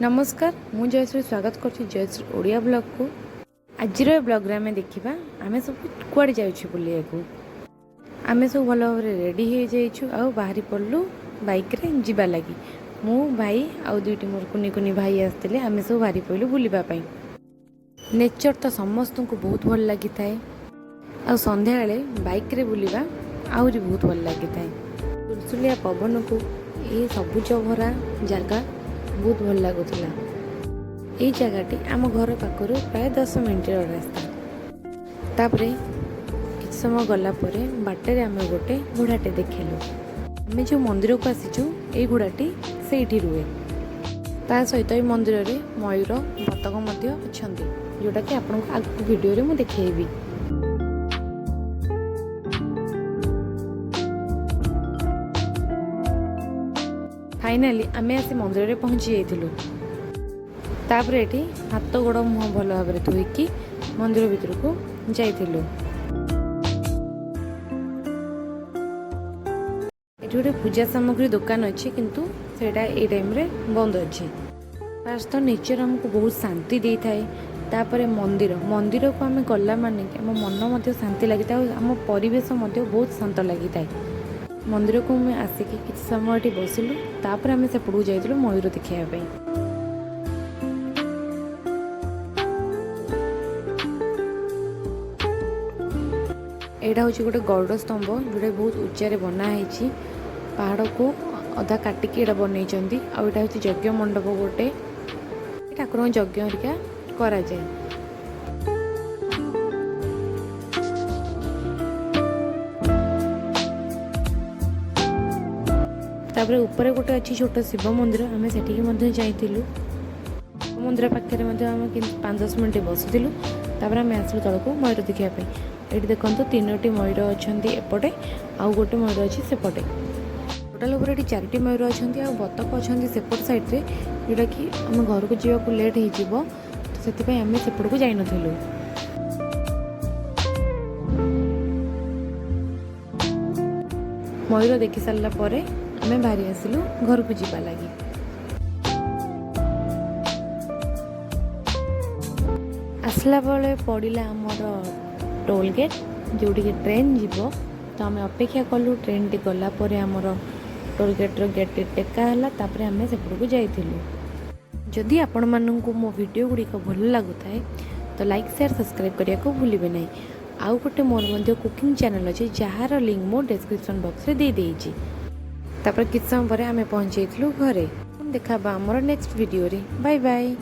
नमस्कार मु जयश्री स्वागत कर जयश्री ओडिया ब्लॉग को आज ब्लॉग रे आम देखा आम सब कुआड़े जाऊँ बुलिया को आम सब भल भाव रेडी हो जाइछु आ बाहरी पड़लु बाइक रे जीवा लगी मु भाई आउ दुईटी मोर कुनी कुनी भाई आसते आम सब बाहरी पड़लु बुलवाई। नेचर तो समस्त को बहुत भल लगी थाए आ संध्या बेले बाइक रे बुलिबा आहुरी बहुत भल लगी थाए। सुलसुलिया पवन को ये सबुज भरा जगह बहुत भल लगुला। ये जगहटी आम घर पाखर प्राय 10 मिनट रास्ता। तापरे किछ समय गला परे बाटे आम गोटे घोड़ाटे देखलु। आम जो मंदिर को आसीचु ये घोड़ाटी से रुए। ता सहित ये मंदिर रे मयूर बतक मध्य अछंती जोटा कि आपनको आगु वीडियो रे मु देखैबी। फाइनाली आमे आसी मंदिर रे पहुंची जाइथिलु। तापरे एठी हाथ गोड़ मुह भल भाव धोईकी मंदिर भीतर को जाइथिलु। एठी गोटे पूजा सामग्री दुकान अच्छी किंतु सेटा ए टाइम रे बंद अच्छी। फास्ट तो नेचर हमको बहुत शांति दे थाए। तापरे मंदिर मंदिर को आम गला माने आम मन मध्य शांति लगी था। आम परिवेश मध्य बहुत शांत लगी था। मंदिर को मैं आसिकी किसी समय ये बसिलु। तापर आम सेपटू जाइलु मयूर देखापी। एटा हूँ गोटे गौड़ स्तंभ जोटा बहुत उच्चारे बनाई पहाड़ को अधा काटिकी एटा बनई। आटा हूँ यज्ञ मंडप गोटे ठाकुर यज्ञ हरिका करा जाए। तापर ऊपर गोटे अच्छी छोट शिव मंदिर आम से जाइलु। मंदिर पाखे आम 5-10 मिनट बसलु। तापर आम आसलु तल को मयूर देखापी। ये देखो 3टी मयूर अच्छा एपटे आउ गोटे मयूर अच्छी सेपटे। टोटाल उपर ये 4टी मयूर अच्छा आ बतक अच्छा सेपट साइड्रे जोटा कि आम घर को जावाक लेट हो तो आम सेपट को जाइन। मयूर देखि सारा पर आम बाहरी आसिलु घर को जीवा लगी। आसला बेले पड़ा आमर टोल गेट जोटी ट्रेन जीव तो आम अपेक्षा कलु। ट्रेन टी गला आमर टोल गेट्र गेट टेका तापर आम सेपट को जाइलु। जदि आपण मानू मो वीडियो गुड़िक भल लगुए तो लाइक शेयर सब्सक्राइब करने को भूलिए ना। आउ गोटे मोर कुकिंग चैनल अच्छे जार लिंक मो डिस्क्रिप्शन बॉक्स रे दे देइछि। तापर किछ समय पर आम पहुंच जाइलु घरे। देखा आमर नेक्स्ट वीडियो रे। Bye bye.